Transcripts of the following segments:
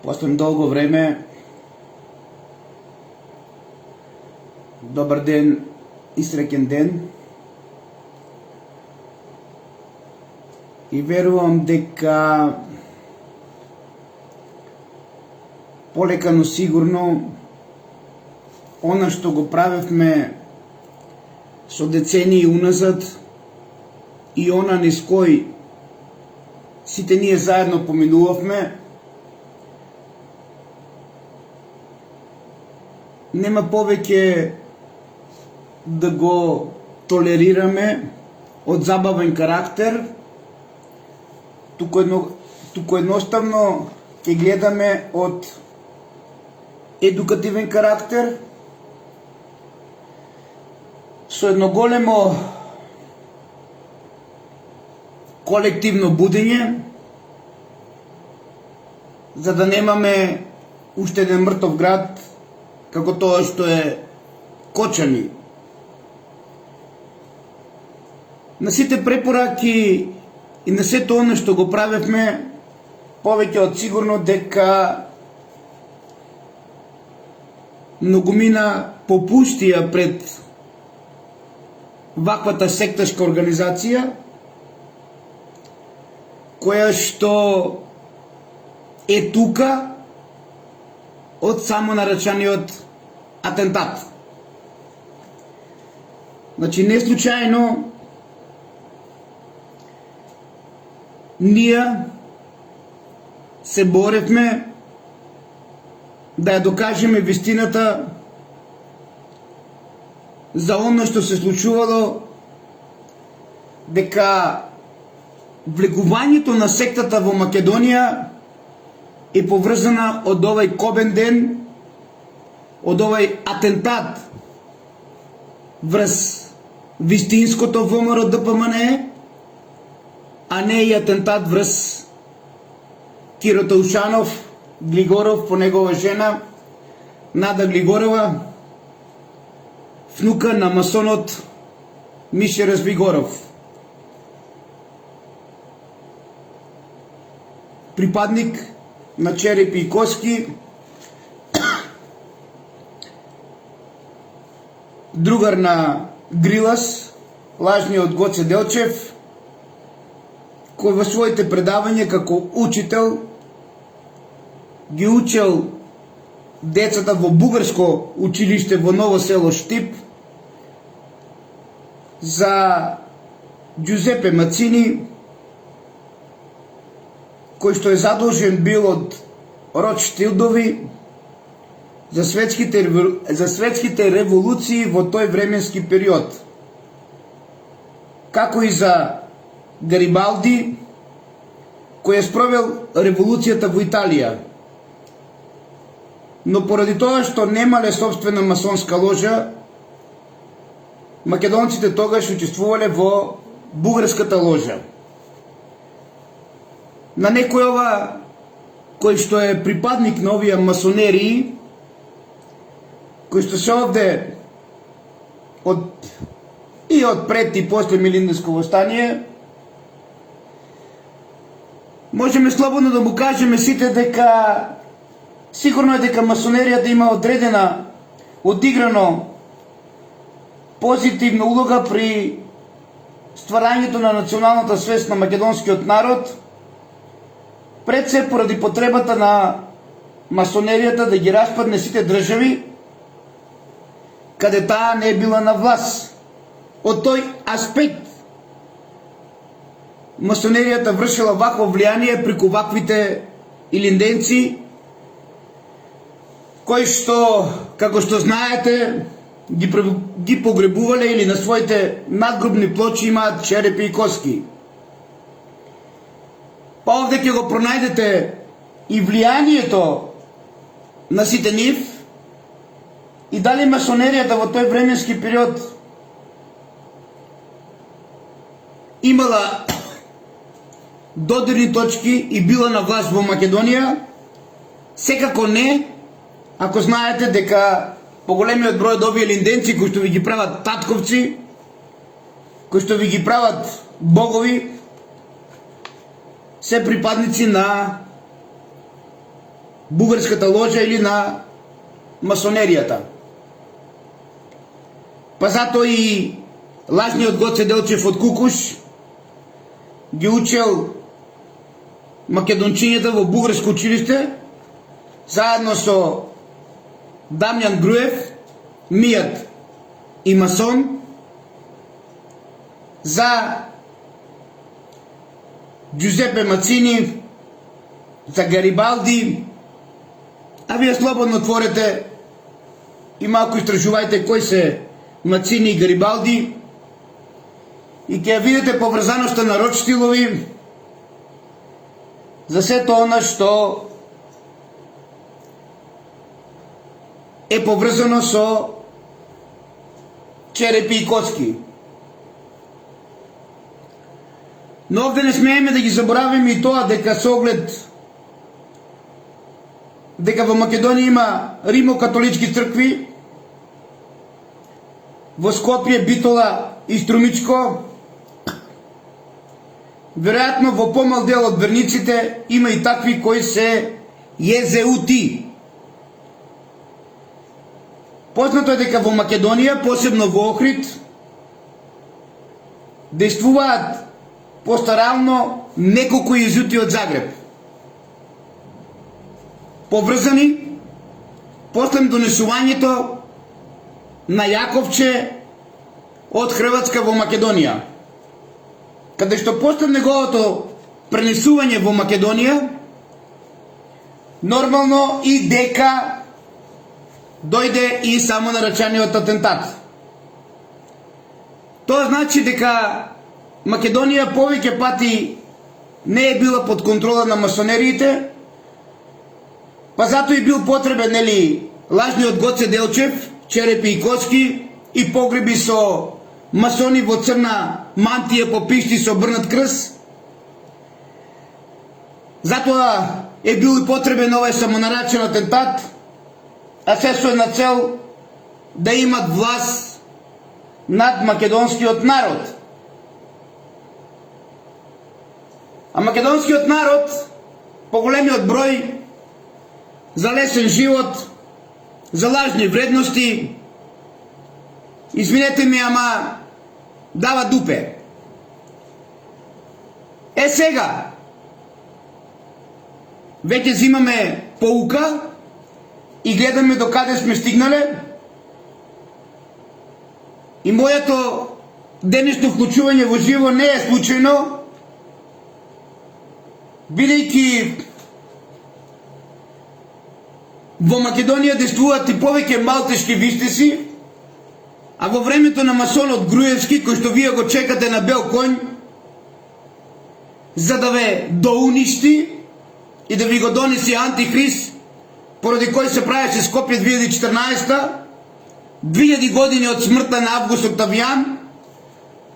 После долго време, добар ден и среќен ден. И верувам дека полека но сигурно она што го правевме со децении уназад и она низ кој сите ние заедно поминувавме, нема повеќе да го толерираме од забавен карактер, туку едноставно ќе гледаме од едукативен карактер, со едно големо колективно будење, за да немаме уште еден мртов град, како тоа што е Кочани. На сите препораки и на сето оно што го правевме, повеќе од сигурно дека многумина попустија пред ваквата секташка организација, која што е тука од само наречениот атентат. Значи, не случајно ние се боревме да ја докажеме вистината за оно што се случувало, дека влегувањето на сектата во Македонија е поврзана од овај кобен ден, од овај атентат врз вистинското ВМРО ДПМНЕ, а не и атентат врз Киро Таушанов, Глигоров, по негова жена Нада Глигорова, внука на масонот Мише Развигоров. Припадник на черепи и коски, другар на Грилас, лажниот Гоце Делчев, кој во своите предавања како учител ги учел децата во бугарско училиште во Ново село Штип за Ѓузепе Мацини, кој што е задолжен бил од Ротшилдови за светските револуции во тој временски период, како и за Гарибалди, кој е спровел револуцијата во Италија. Но поради тоа што немале собствена масонска ложа, македонците тогаш учествувале во бугарската ложа. На некојова кој што е припадник на овие масонерии, кој што се овде од пред и после Милинденско востание, можеме слободно да му кажеме сите дека сигурно е дека масонеријата има одиграно позитивна улога при стварањето на националната свест на македонскиот народ, пред се поради потребата на масонеријата да ги распадне сите држави каде таа не е била на власт. Од тој аспект масонеријата вршила вакво влијание преку ваквите илинденци, кои што, како што знаете, ги погребувале или на своите надгробни плочи имаат черепи и коски. Па овде ќе го пронајдете и влијанието на сите нив, и дали масонеријата во тој временски период имала додирни точки и била на власт во Македонија? Секако не, ако знаете дека поголемиот број од овие линденци кои што ви ги прават татковци, кои што ви ги прават богови, се припадници на бугарската ложа или на масонеријата. Па затоа и лажниот Гоце Делчев од Кукуш ги учел македончињата во бугарско училиште, заедно со Дамјан Груев, мијат и масон, за Джузепе Мацини, за Гарибалди, а вие слободно отворете и малку истражувајте кои се Мацини и Гарибалди и ќе видите поврзаноста на род штилови за сето она што е поврзано со черепи и коцки. Но овде не смееме да ги заборавиме и тоа дека со оглед дека во Македонија има римо-католички цркви, во Скопје, Битола и Струмичко, веројатно во помал дел од верниците има и такви кои се језеути. Познато е дека во Македонија, посебно во Охрид, действуваат постарално неколку језеути од Загреб, поврзани после донесувањето на Јаковче од Хрватска во Македонија, каде што после неговото пренесување во Македонија, нормално и дека дојде и само наречениот атентат. Тоа значи дека Македонија повеќе пати не е била под контрола на масонериите, па затоа и бил потребен, нели, лажниот Гоце Делчев, черепи и коцки и погреби со масони во црна мантија по пишти со обрнат крст. Затоа е бил и потребен овој самонаречен атентат, а се со една цел да имат власт над македонскиот народ. А македонскиот народ, по големиот број, за лесен живот, за лажни вредности, извинете ми, ама дава дупе. Е сега, веќе зимаме поука и гледаме до каде сме стигнале, и моето денешно вклучување во живо не е случајно, бидејќи во Македонија действуваат и повеќе малтешки вистеси, а во времето на масонот Груевски, кој што вие го чекате на бел конј, за да ве доуништи и да ви го донеси антихрист, поради кој се правеше Скопје 2014, 2000 години од смртта на Август Октавијан,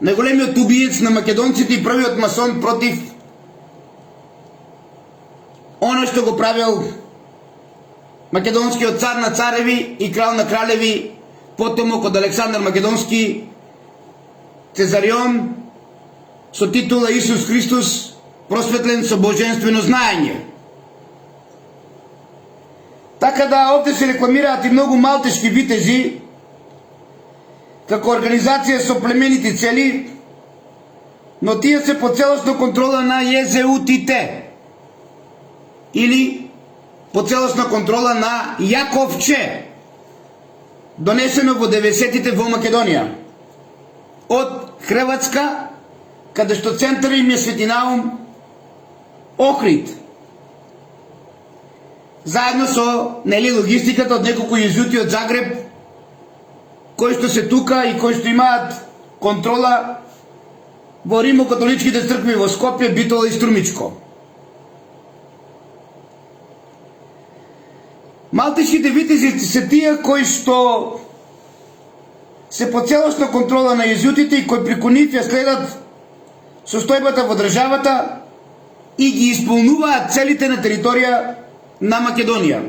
најголемиот убиец на македонците и првиот масон против оно што го правил македонскиот цар на цареви и крал на кралеви, потомок од Александар Македонски, Цезарион, со титула Исус Христос, просветлен со божествено знаење. Така да овде се рекламираат и многу малтешки витези како организација со племенити цели, но тие се по целосно контрола на језеутите или по целосна контрола на Јаковче, донесено во 90-тите во Македонија од Хрватска, каде што центар им е Светинаум Охрид, заедно со логистиката од неколку језеути од Загреб, кои што се тука и кои што имаат контрола во римо-католичките цркви во Скопје, Битола и Струмичко. Малтешките витези се тие кои што се по целосна контрола на језеутите и кои преку нив ја следат состојбата во државата и ги исполнуваат целите на територија на Македонија.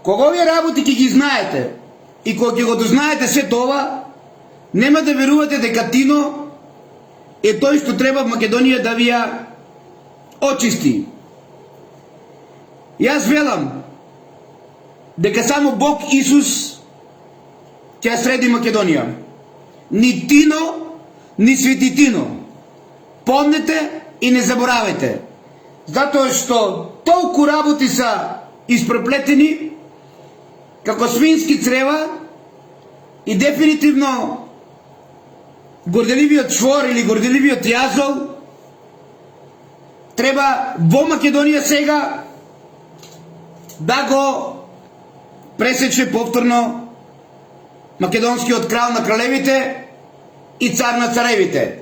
Кога овие работи ги знаете и кога ќе го дознаете се тоа, нема да верувате дека Тино е тој што треба Македонија да ви ја очисти. Јас велам дека само Бог Исус ќе среди Македонија. Ни Тино, ни Свети Тино. Помнете и не заборавајте. Затоа што толку работи са испреплетени како свински црева и дефинитивно горделивиот чвор или горделивиот јазол треба во Македонија сега да го пресече повторно македонскиот крал на кралевите и цар на царевите.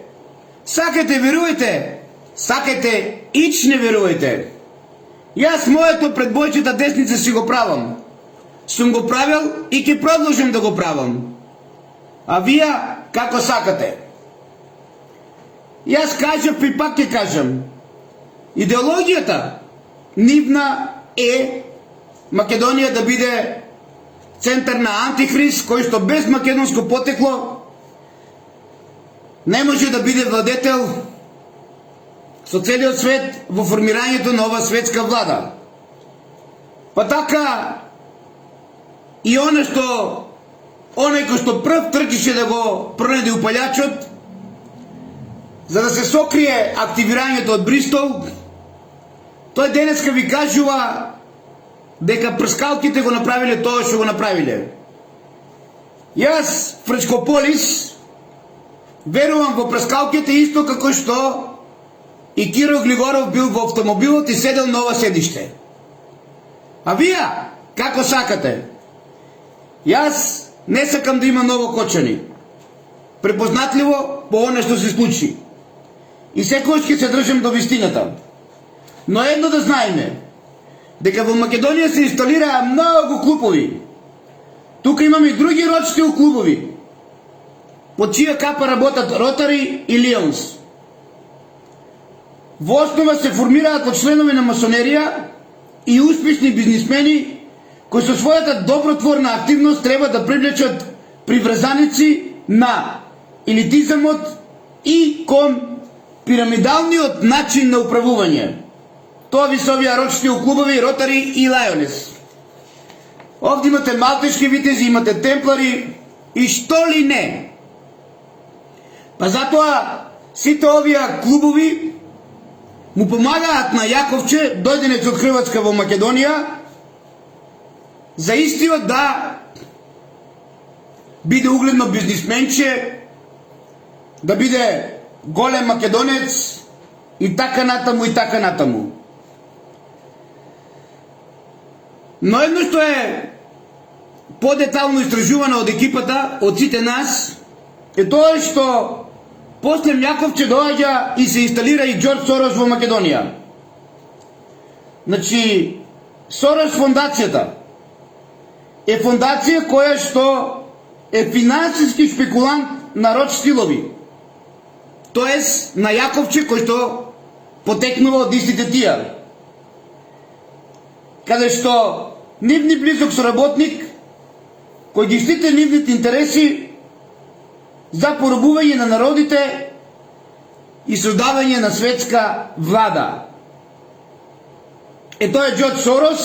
Сакате верујте, сакате ич не верујте. Јас моето пред бојчата десница си го правам. Сум го правил и ќе продолжим да го правам. А вие како сакате. Јас кажав и пак ќе кажам. Идеологијата нивна е Македонија да биде центар на антихрист, кој што без македонско потекло не може да биде владетел со целиот свет во формирањето на ова светска влада. Па така и оној кој што прв трчеше да го пронеде упалјачот, за да се сокрие активирањето од Бристол, тој денеска ви кажува дека прскалките го направиле тоа што го направиле. Јас, Фречкополис, верувам во прскалките исто како што и Киро Глигоров бил во автомобилот и седел на ова седиште. А вие, како сакате? Јас не сакам да има ново Кочани. Препознатливо по оно што се случи. И секојаш ќе се држам до вистината. Но едно да знаеме, дека во Македонија се инсталираа многу клубови. Тука имаме и други рочстил клубови, под чија капа работат Ротари и Лионс. Во основа се формираат од членови на масонерија и успешни бизнисмени кои со својата добротворна активност треба да привлечат приврзаници на елитизамот и кон пирамидалниот начин на управување. Тоа ви се овие рочни клубови, Ротари и Лајонес. Овде имате малтешки витези, имате темплари и што ли не. Па затоа сите овие клубови му помагаат на Јаковче, дојденец од Хрватска во Македонија, за истиот да биде угледно бизнисменче, да биде голем македонец и така натаму и така натаму. Но едно што е подетално истражувано од екипата, од сите нас, е тоа што после Јаковче доаѓа и се инсталира и Џорџ Сорос во Македонија. Значи, Сорос фондацијата е фондација која што е финансиски шпекулант на Ротшилдови. Тоест на Јаковче кој што потекнува од истите тие. Каде што нивни близок соработник кој ги штити нивните интереси за поробување на народите и создавање на светска влада. Е тоа е Џорџ Сорос,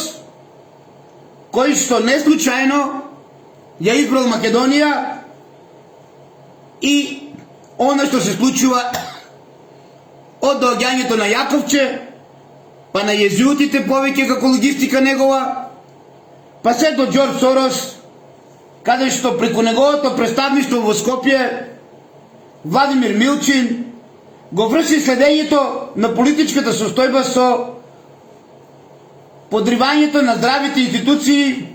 кој што не случајно ја избрал Македонија и оно што се случува од доаѓањето на Јаковче, па на језуитите повеќе како логистика негова, па се до Џорџ Сорос, каде што преку неговото представништво во Скопје Владимир Милчин го врши следењето на политичката состојба со подривањето на здравите институции,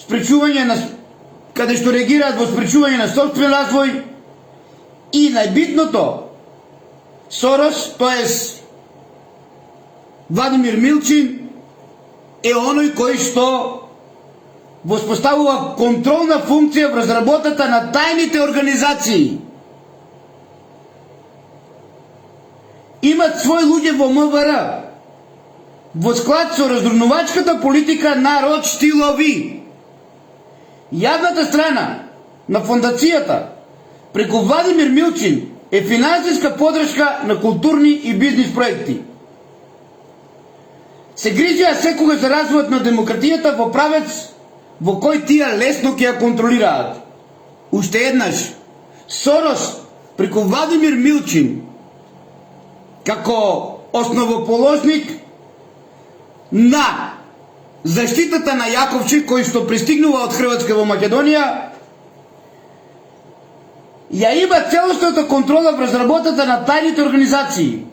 спречување на каде што реагираат во спречување на собствен развој и најбитното Сорос, тоест Владимир Милчин, е оној кој што воспоставува контролна функција врз работата на тајните организации. Имат свој луѓе во МВР, во склад со раздурнувачката политика на Ротшилдови. Јадната страна на фондацијата преку Владимир Милчин е финансиска подршка на културни и бизнис проекти. се грижеа секогаш за развојот на демократијата во правец во кој тие лесно ќе ја контролираат. Уште еднаш, Сорос преку Владимир Милчин како основоположник на заштитата на Јаковче кој што пристигнува од Хрватска во Македонија, ја има целосната контрола врз работата на тајните организации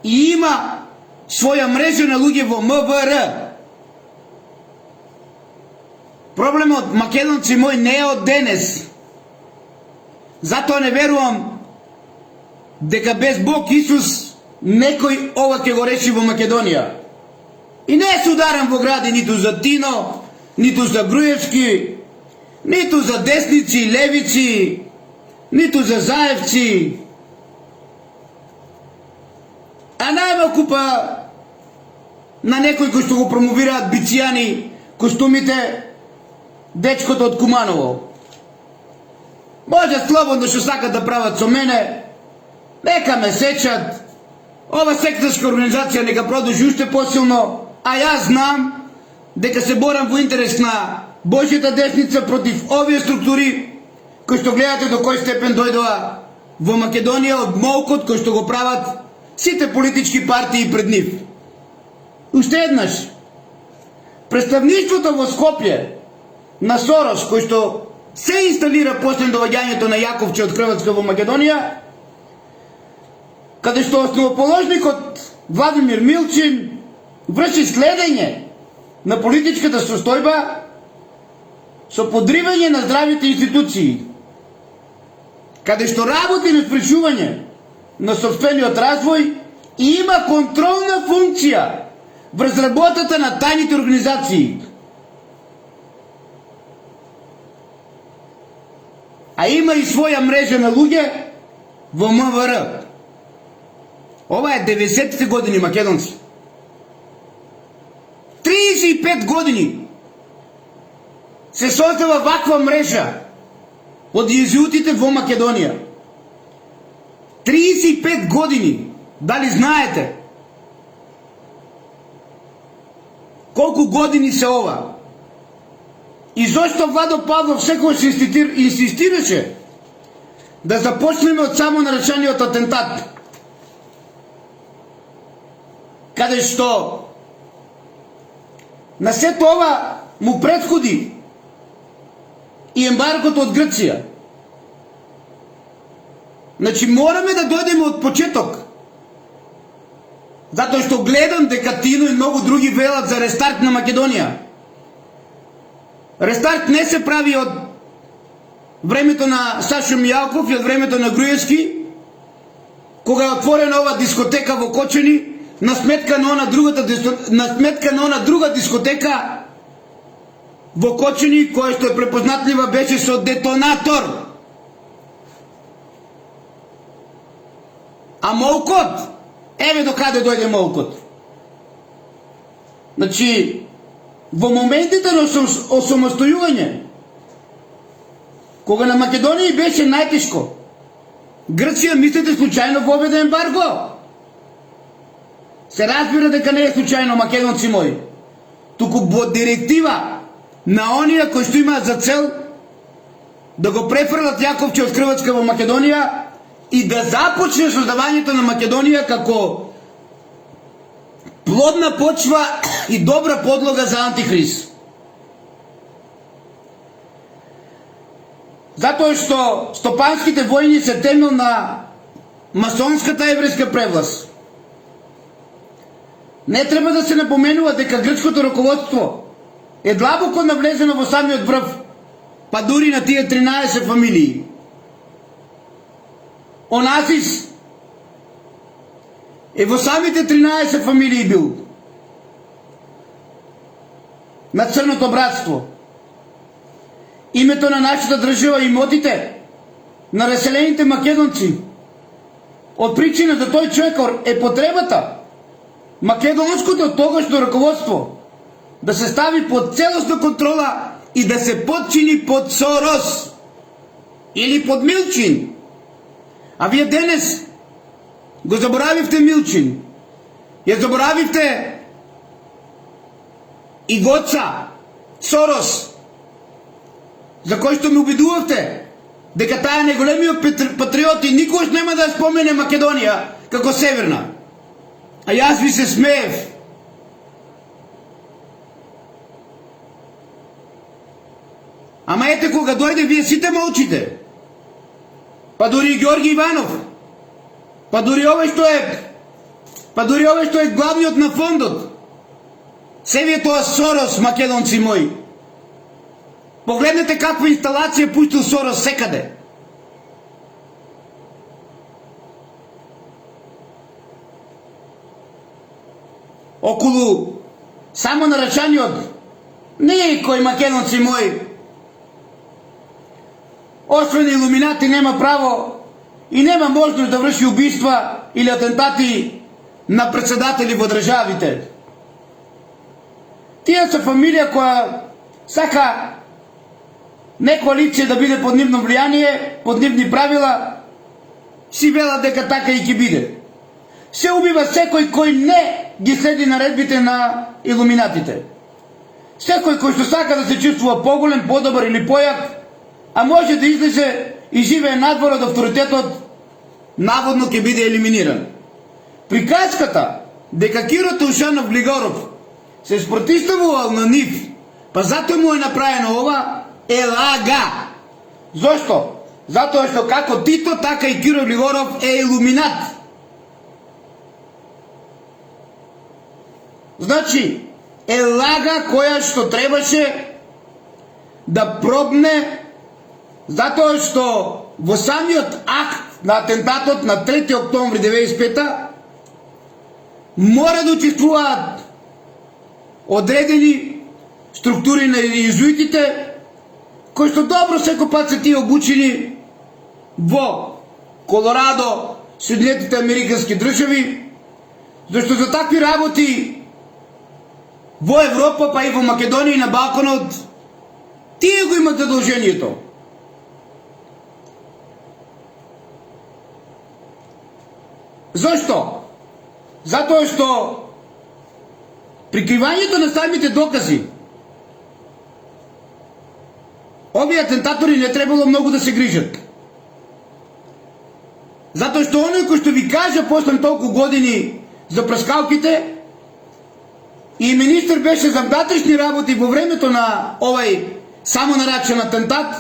и има своја мрежа на луѓе во МВР. Проблемот, македонци мои, не е од денес. Затоа не верувам дека без Бог Исус некој ова ќе го реши во Македонија. И не е сударен во гради ниту за Тино, ниту за Груевски, ниту за десници и левици, ниту за заевци. А најмалку па на некој кој што го промовираат Бицијани костумите, дечкото од Куманово. Може слободно што сакат да прават со мене, нека ме сечат, ова сектарска организација нека продолжи уште посилно, а јас знам дека се борам во интерес на Божјата десница против овие структури кои што гледате до кој степен дојдоа во Македонија од молкот кој што го прават сите политички партии пред нив. Уште еднаш, представништвото во Скопје на Сорос, кој што се инсталира после доаѓањето на Јаковче од Хрватска во Македонија, каде што основоположникот Владимир Милчин врши следење на политичката состојба со подривање на здравите институции, каде што работи на спречување на сопствениот развој и има контролна функција врз работата на тајните организации. А има и своја мрежа на луѓе во МВР. Ова е 90-те години, македонци. 35 години се создава ваква мрежа од језиутите во Македонија. 35 години. Дали знаете колку години се ова? И зошто Владо Павлов секојаш инсистираше да започнеме од само наречениот атентат, каде што на сето ова му претходи и ембаргото од Грција. Значи мораме да дојдеме од почеток, затоа што гледам дека Тино и многу други велат за рестарт на Македонија. Рестарт не се прави од времето на Сашо Мијалков и од времето на Груевски, кога е отворена ова дискотека во Кочани, на сметка на она друга дискотека во Кочани, која што е препознатлива беше со детонатор. А молкот, еве до каде дојде молкот. Значи, во моментите на осамостојување, кога на Македонија беше најтешко, Грција, мислите, случајно воведе ембарго? Се разбира дека не е случајно, македонци мои, туку во директива на оние кои што имаат за цел да го префрлат Јаковче од Хрватска во Македонија и да започне создавањето на Македонија како плодна почва и добра подлога за антихрист. Затоа што стопанските војни се темел на масонската еврејска превласт. Не треба да се напоменува дека грчкото раководство е длабоко навлезено во самиот врв, па дури на тие 13 фамилии. Онасис е во самите 13 фамилии бил на Црното братство. Името на нашата држава, имотите на раселените македонци, од причина за тој човек е потребата македонското тогашно раководство да се стави под целосна контрола и да се подчини под Сорос или под Милчин. А вие денес го заборавивте Милчин. Ја заборавивте и Гоца Сорос, за кој што ме убедувавте дека таа е најголемиот патриот и никош нема да спомене Македонија како северна. А јас ви се смеев. Ама ете кога дојде, вие сите молчите. Па дури и Георги Иванов. Па дури овој што е главниот на фондот. Се ви е тоа Сорос, македонци мои. Погледнете каква инсталација пуштил Сорос секаде. Околу само нарачаниот никој, македонци мои, освен илуминати, нема право и нема можност да врши убиства или атентати на председатели во државите. Тие се фамилија која сака некоја лице да биде под нивно влијание, под нивни правила, си вела дека така и ќе биде. Се убива секој кој не ги следи наредбите на илуминатите. Секој кој што сака да се чувствува поголем, подобар или појак, а може да излезе и живее надвор од авторитетот, наводно ќе биде елиминиран. Приказката дека Киро Таушанов Глигоров се спротивставувал на нив, па затоа му е направено ова, е лага. Зошто? Затоа што како Тито, така и Киро Глигоров е илуминат. Значи, е лага која што требаше да пробне, затоа што во самиот акт на атентатот на 3 октомври 1995 мора да учествуваат одредени структури на иезуитите, кои што добро секој пат се тие обучени во Колорадо, Соединетите Американски држави, зашто за такви работи во Европа, па и во Македонија и на Балканот, тие го имат задолжението. Зошто? Затоа што прикривањето на самите докази, овие атентатори не требало многу да се грижат. Затоа што оној кој што ви кажа после толку години за прескалките и министр беше за внатрешни работи во времето на овај само наречен атентат,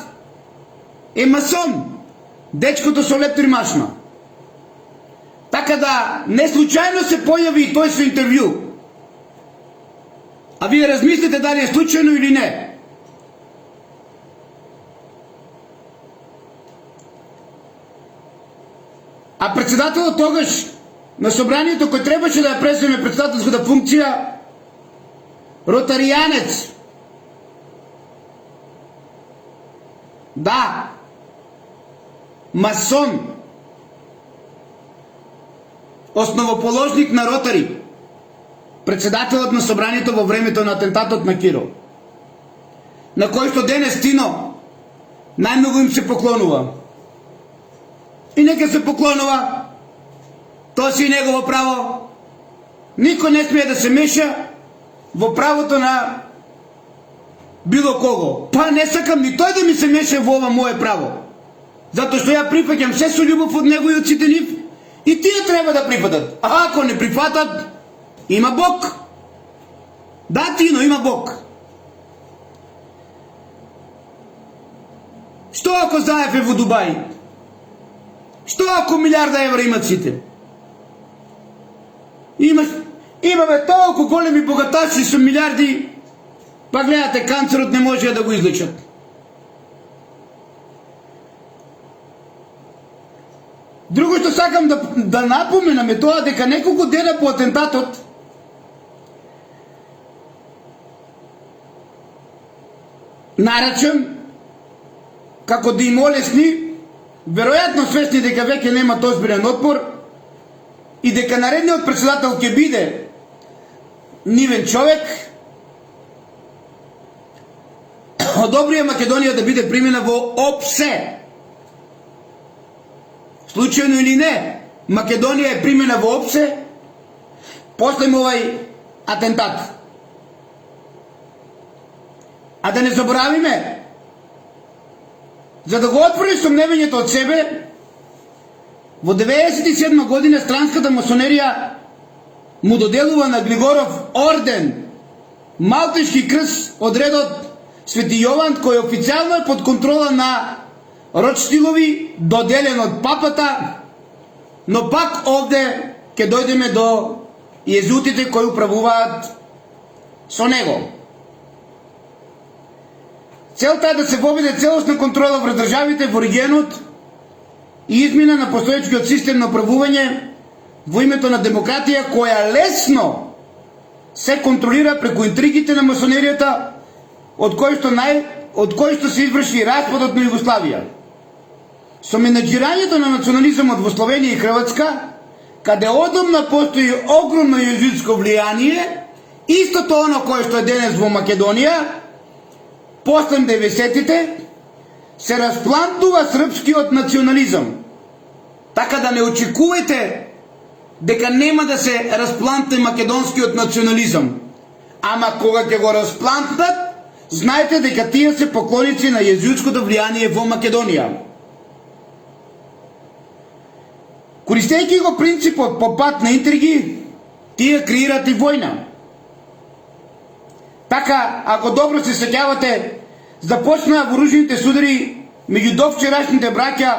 е масон, дечкото со лептри машна. Така да не случајно се појави и тој со интервју. А вие размислите дали е случајно или не. А председателот тогаш на собранието, кој требаше да ја преземе председателската функција, ротаријанец, да, масон, основоположник на Ротари, председателот на собранието во времето на атентатот на Киро, на кој што денес Тино најмногу им се поклонува. И нека се поклонува, тоа си негово право. Никој не смее да се меша во правото на било кого. Па не сакам ни тој да ми се меша во ова мое право. Затоа што ја прифаќам се со љубов од него и од сите нив, и тие треба да прифатат. А ако не прифатат, има Бог. Да, Тино, има Бог. Што ако Заев е во Дубај? Што ако милиарда евра имат сите? Имаме толку големи богаташи со милиарди, па гледате, канцерот не може да го излечат. Друго што сакам да напоменам е тоа дека неколку дена по атентатот наречен како да им олесни, веројатно свесни дека веќе немат озбилен отпор и дека наредниот председател ќе биде нивен човек, одобрија Македонија да биде примена во ОПСЕ. Случајно или не, Македонија е примена во ОПСЕ после овај атентат. А да не заборавиме, за да го отфрли сомневањето од себе, во 97 година странската масонерија му доделува на Григоров орден, Малтешки крст од редот Свети Јован, кој официјално е под контрола на Ротштилови, доделен од папата, но пак овде ќе дојдеме до језуитите кои управуваат со него. Целта е да се воведе целосна контрола врз државите во регионот и измена на постоечкиот систем на управување во името на демократија, која лесно се контролира преку интригите на масонеријата, од кој што се изврши распадот на Југославија. Со менаџирањето на национализмот во Словенија и Хрватска, каде одамна постои огромно језуитско влијание, истото оно кое што е денес во Македонија, после 90-тите, се расплантува српскиот национализам. Така да не очекувате дека нема да се распланта македонскиот национализам. Ама кога ќе го расплантат, знаете дека тие се поклоници на језуитското влијание во Македонија. Користејќи го принципот по пат на интриги, тие креират и војна. Така, ако добро се сеќавате, започнаа вооружените судари меѓу довчерашните браќа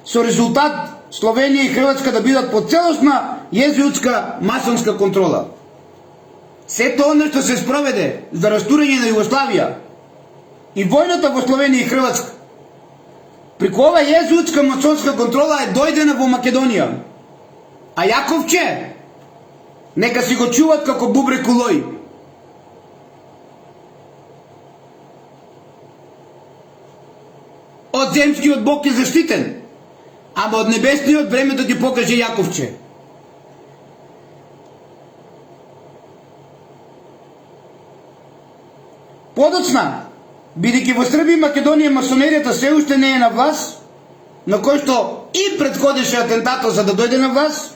со резултат Словенија и Хрватска да бидат под целосна језуитска масонска контрола. Сето оно што се спроведе за растурање на Југославија и војната во Словенија и Хрватска, преку ова језуитска масонска контрола е дојдена во Македонија. А Јаковче, нека си го чуват како бубрек улој. Од земскиот Бог е заштитен, ама од небесниот времето ќе покаже Јаковче. Подоцна, бидејќи во Србија и Македонија масонеријата се уште не е на власт, на кој што и предходеше атентатот за да дојде на власт,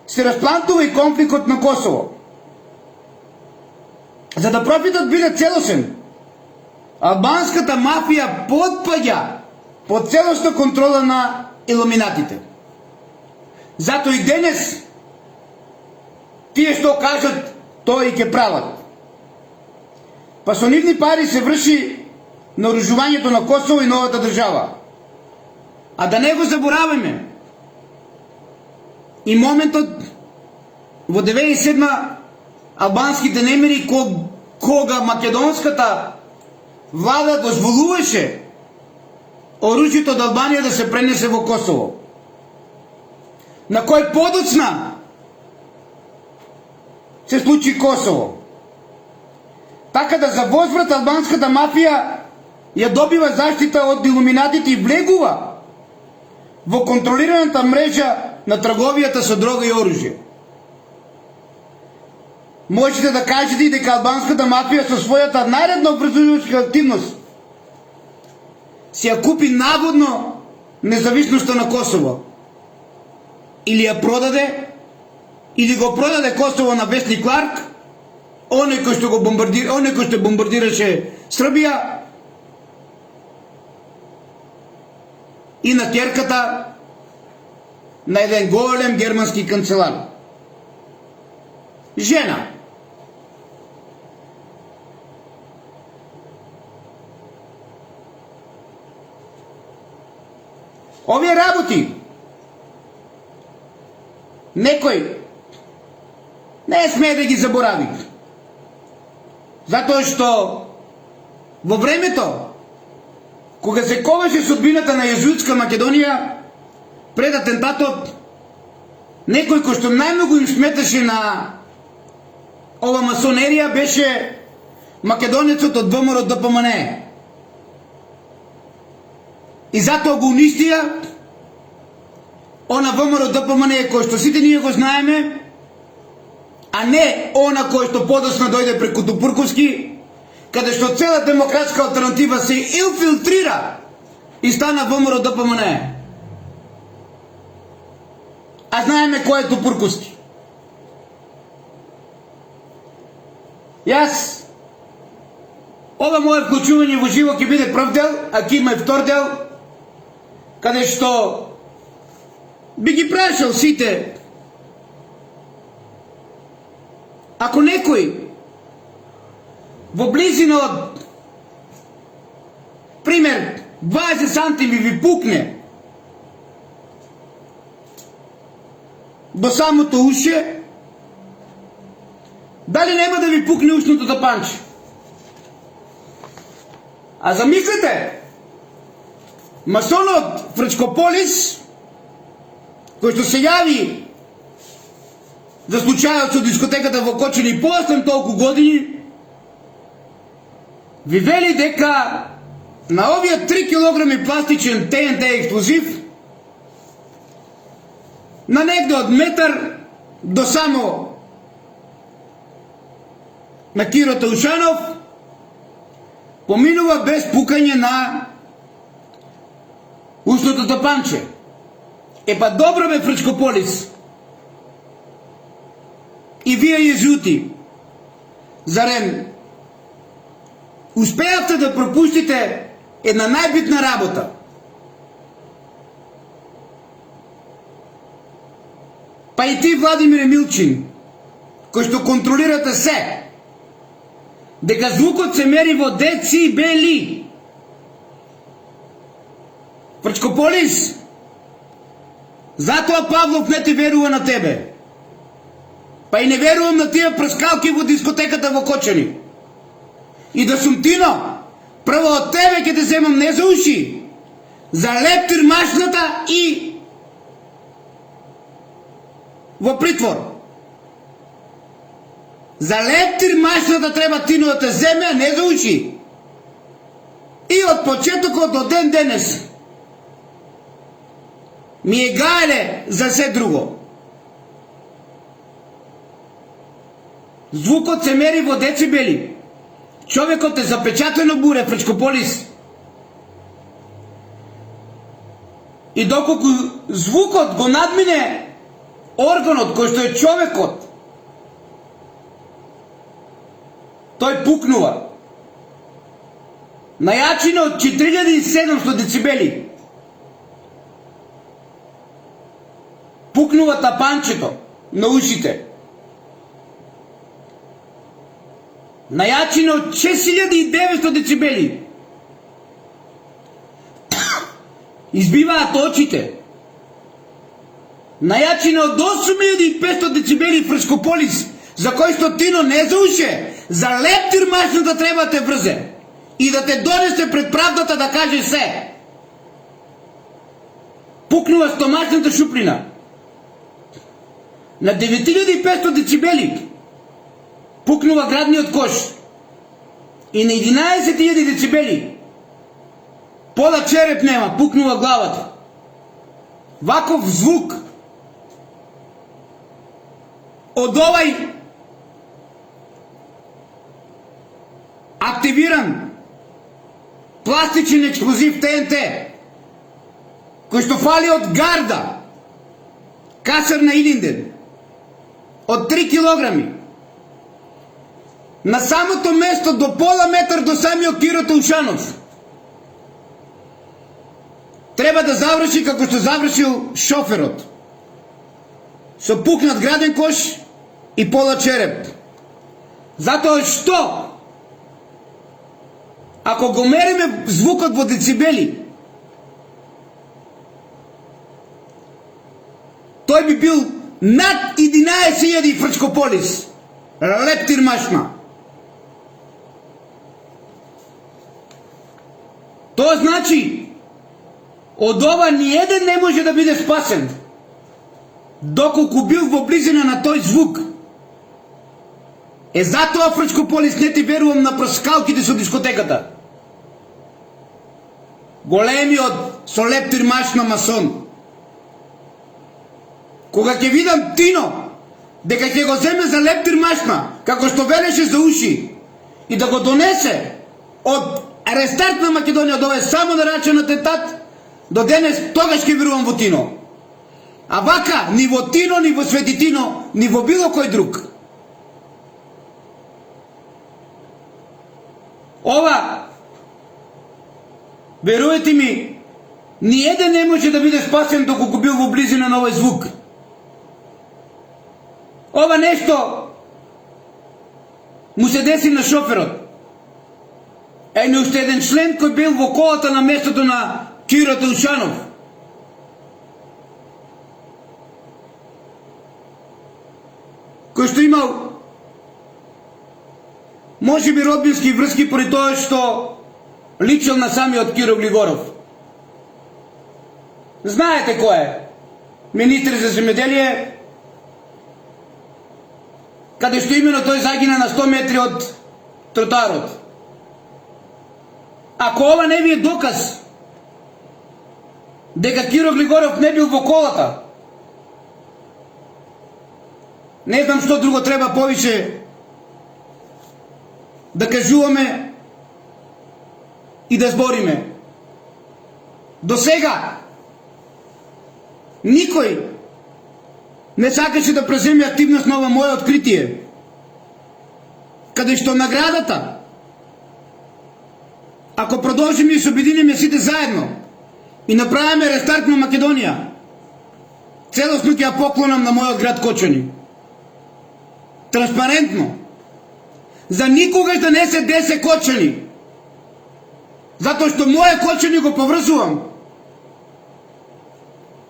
се расплантува и конфликтот на Косово. За да профитот биде целосен, албанската мафија потпаѓа под целосна контрола на илуминатите. Затоа и денес тие што кажат, тоа и ќе прават. Па со нивни пари се врши наоружувањето на Косово и новата држава. А да не го забораваме, и моментот во 97 албанските немири кога македонската влада дозволуваше оружјето од Албанија да се пренесе во Косово, на кој подоцна се случи Косово. Така да за возврат албанската мафија ја добива заштита од илуминатите и влегува во контролираната мрежа на трговијата со дрога и оружје. Можете да кажете и дека албанската мафија со својата наредна образувачка активност си ја купи наводно независноста на Косово. Или ја продаде, или го продаде Косово на Весни Кларк, оној кој што бомбардираше Србија, и на ќерката на еден голем германски канцелар. Жена. Овие работи некој не смее да ги заборави. Затоа што во времето кога се коваше судбината на језуитска Македонија пред атентатот, некој кој што најмногу им сметаше на ова масонерија беше македонецот од ВМРО ДПМН. И затоа го уништија она ВМРО ДПМН кој што сите ние го знаеме, а не она кој што подоцна дојде преку Тупурковски, каде што цела демократска алтернатива се инфилтрира и стана ВМРО ДПМН. А знаеме кој е Тупурковски. Јас ова мое вклучување во живо ќе биде прв дел, а ќе има и втор дел, каде што би ги прашал сите, ако некој во близина од пример 20 сантими ви пукне до самото уше, дали нема да ви пукне ушното тапанче? А замислете, масонот Фрчкополис, кој што се јави за случајот со дискотеката во Кочани после толку години, ви вели дека на овие 3 килограми пластичен ТНТ експлозив на негде од метар до само на Киро Таушанов поминува без пукање на ушното тапанче. Па добро бе, Фрчкополис и вие језути, зарем успеавте да пропуштите една најбитна работа? Па и ти, Владимире Милчин, кој што контролирате се, дека звукот се мери во децибели. Фрчкополис, затоа Павлов не ти верува на тебе. Па и не верувам на тие прскалки во дискотеката во Кочани. И да сум Тино, прво од тебе ќе те земам не за уши, за лептир машната и во притвор. За лептир машната треба Тино да те земе, а не за уши. И од почетокот до ден денес ми е гаеле за се друго. Звукот се мери во децибели. Човекот е запечатено буре, Фрчкополис. И доколку звукот го надмине органот кој што е човекот, тој пукнува на јачина од 4700 децибели. Пукнува тапанчето на ушите на јачина од 6900 децибели. Избиваат очите на јачина од 8500 децибели, Фрчкополис, за кој што Тино не зауше, за лептир машната треба да те врзе и да те донесе пред правдата да каже се. Пукнува стомачната шуплина на 9500 децибели. Пукнува градниот кош и на 11.000 децибели. Пола череп нема, пукнува главата. Ваков звук од овај активиран пластичен експлозив ТНТ, кој што фали од гарда, касар на Илинден, од 3 килограми, на самото место до пола метар до самиот Киро Таушанов, треба да заврши како што завршил шоферот, со пукнат граден кош и пола череп. Затоа што, ако го мериме звукот во децибели, тој би бил над 11.000, Фрчкополис. Лептир машна. Тоа значи, од ова ниеден не може да биде спасен, доколку бил во близина на тој звук. Затоа, Фрчкополис, не ти верувам на прскалките со дискотеката. Големиот со лептир машна масон. Кога ќе видам Тино дека ќе го земе за лептир машна, како што велеше за уши, и да го донесе од рестарт на Македонија, од овој само нарачен атентат, до денес, тогаш ќе верувам во Тино. А вака, ни во Тино, ни во Свети Тино, ни во било кој друг. Ова, веруете ми, ниеден не може да биде спасен доколку бил во близина на овој звук. Ова нешто му се деси на шоферот. Е уште еден член кој бил во колата на местото на Киро Таушанов. Кој што имал може би родбински врски поради тоа што личил на самиот Киро Глигоров. Знаете кој е? Министр за земјоделие, каде што имено тој загина на 100 метри од тротоарот. Ако ова не ви е доказ дека Киро Глигоров не бил во колата, не знам што друго треба повише да кажуваме и да збориме. До сега никој не сакаше да преземе активност на ова моје откритие, каде што наградата, ако продолжиме и се обединиме сите заедно и направиме рестарт на Македонија, целосно ќе ја поклонам на мојот град Кочани. Транспарентно. За никогаш да не се десе Кочани. Затоа што моје Кочани го поврзувам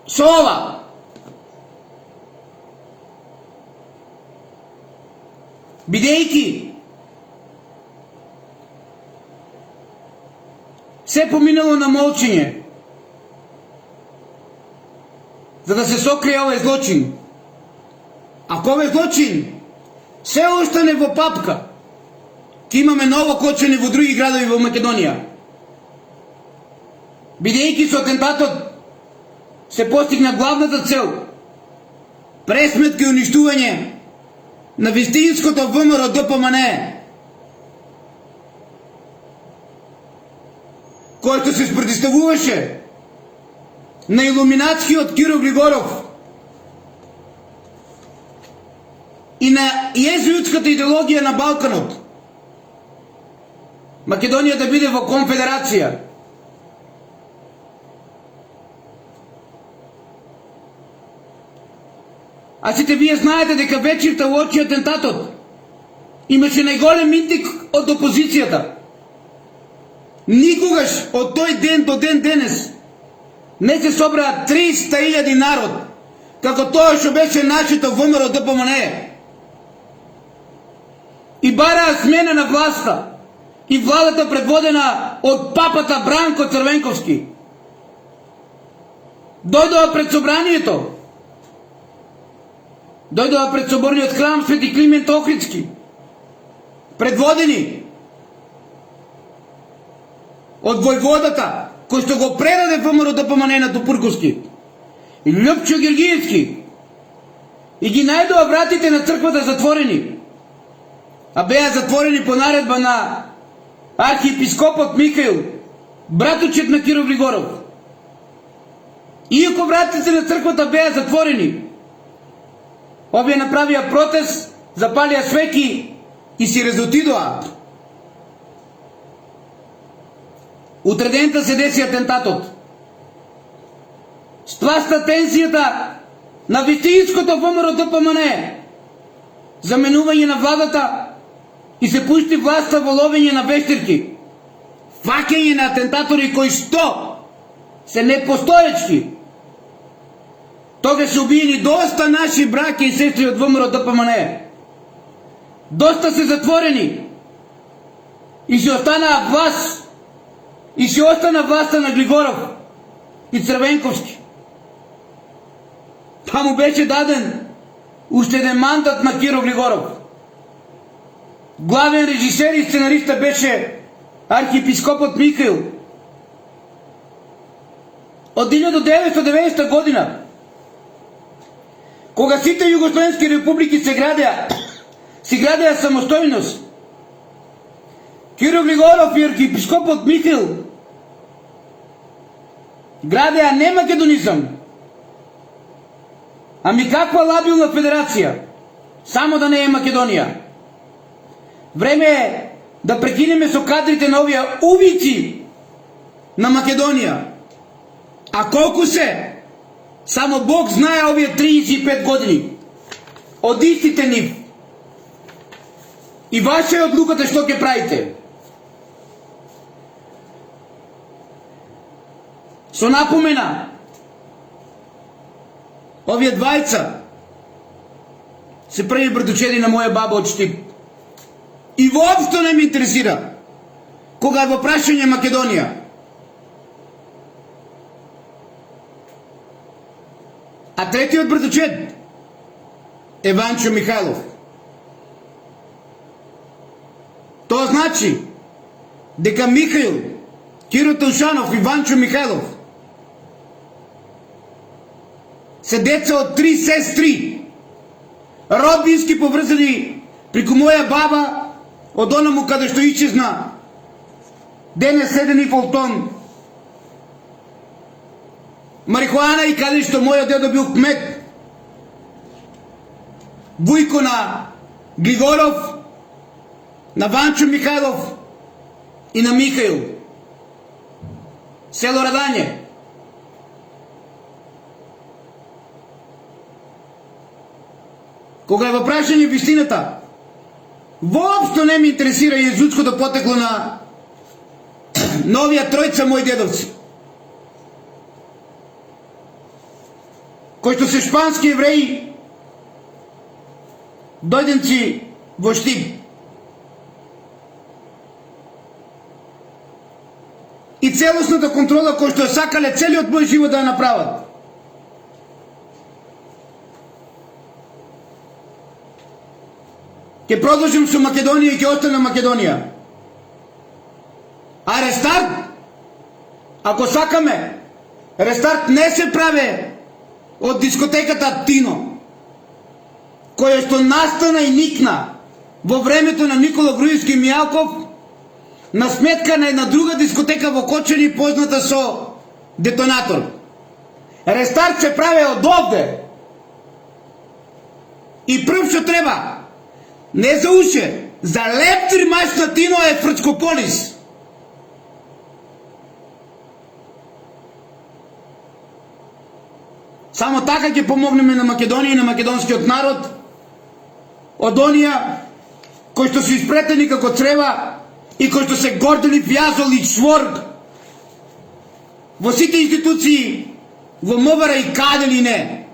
со ова. Бидејќи се поминало на молчење, за да се сокрие овој злочин. Ако овој злочин се остане во папка, ќе имаме ново Кочани во други градови во Македонија. Бидејќи со атентатот се постигна главната цел, пресметка и уништување на вистинското ВМРО ДПМН, којто се спротивставуваше на илуминатскиот Киро Глигоров и на језуитската идеологија на Балканот, Македонија да биде во конфедерација. А сите вие знаете дека вечерта уочи атентатот имаше најголем митинг од опозицијата. Никогаш од тој ден до ден денес не се собраа 300.000 народ, како тоа што беше нашето ВМРО ДПМН. И бараа смена на власта, и владата предводена од папата Бранко Црвенковски. Дојдоа пред собранието, дојдоа пред соборниот храм Свети Климент Охридски, предводени од војводата, кој што го предаде ВМРО ДПМН на Тупурковски, и Љупчо Гергиевски, и ги најдоа вратите на црквата затворени, а беа затворени по наредба на архиепископот Михаил, братучет на Киро Глигоров. Иако вратите на црквата беа затворени, овие направија протест, запалија свеки и си разотидоа. Утредента се деси атентатот. Спласта тензијата на вистинското ВМРО ДПМН, заменување на владата и се пушти власта во ловење на вештирки, фаќање на атентатори кои што се непостоечки. Тога се убиени доста наши браќа и сестри од ВМРО ДПМН. Доста се затворени и се останаа власт, и се остана власта на Глигоров и Црвенковски. Па му беше даден уште еден мандат на Киро Глигоров. Главен режисер и сценариста беше архиепископот Михаил. Од 1990 година, кога сите југословенски републики се градеа самостојност, Киро Глигоров и архиепископот Михаил градеа не македонизам, ами каква лабилна федерација, само да не е Македонија. Време е да прекинеме со кадрите на овие убици на Македонија. А колку се? Само Бог знае овие 35 години. Од истите нив. И ваша е одлуката што ќе правите. Со напомена, овие двајца се први братучеди на моја баба од Штип. И воопшто не ме интересира кога е во прашање Македонија. А третиот братучед е Ванчо Михајлов. Тоа значи дека Михаил Киро Таушанов и Ванчо Михајлов се деца од 3 сестри, родбински поврзани прику моја баба од онаму каде што исчезна денес седени Фолтон марихуана и каде што мојот дедо бил кмет, Вујко на Григоров, на Ванчо Михајлов и на Михаил, село Радање. Кога е во прашање вистината, воопшто не ме интересира језучкото потекло на овие тројца мои дедовци, кои што се шпански евреи, дојденци во Штип. И целосната контрола кој што сакале целиот мој живот да ја направат. Ќе продолжим со Македонија и ќе остане Македонија. А рестарт, ако сакаме, рестарт не се праве од дискотеката Тино, која што настана и никна во времето на Никола Груевски и Мијалков на сметка на една друга дискотека во Кочани позната со Детонатор. Рестарт се праве од овде. И прв што треба, не за уше, за лептир мач на Тино е Фрцкополис. Само така ќе помогнеме на Македонија и на македонскиот народ од онија кои што се испретени како црева и кои што се гордели Вјазол и Чворг во сите институции, во МВР и каде ли не.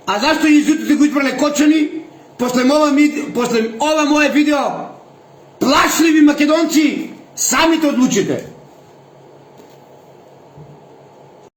А зашто институциите го избрале Кочани? После ова мое видео, плашливи македонци, самите одлучите.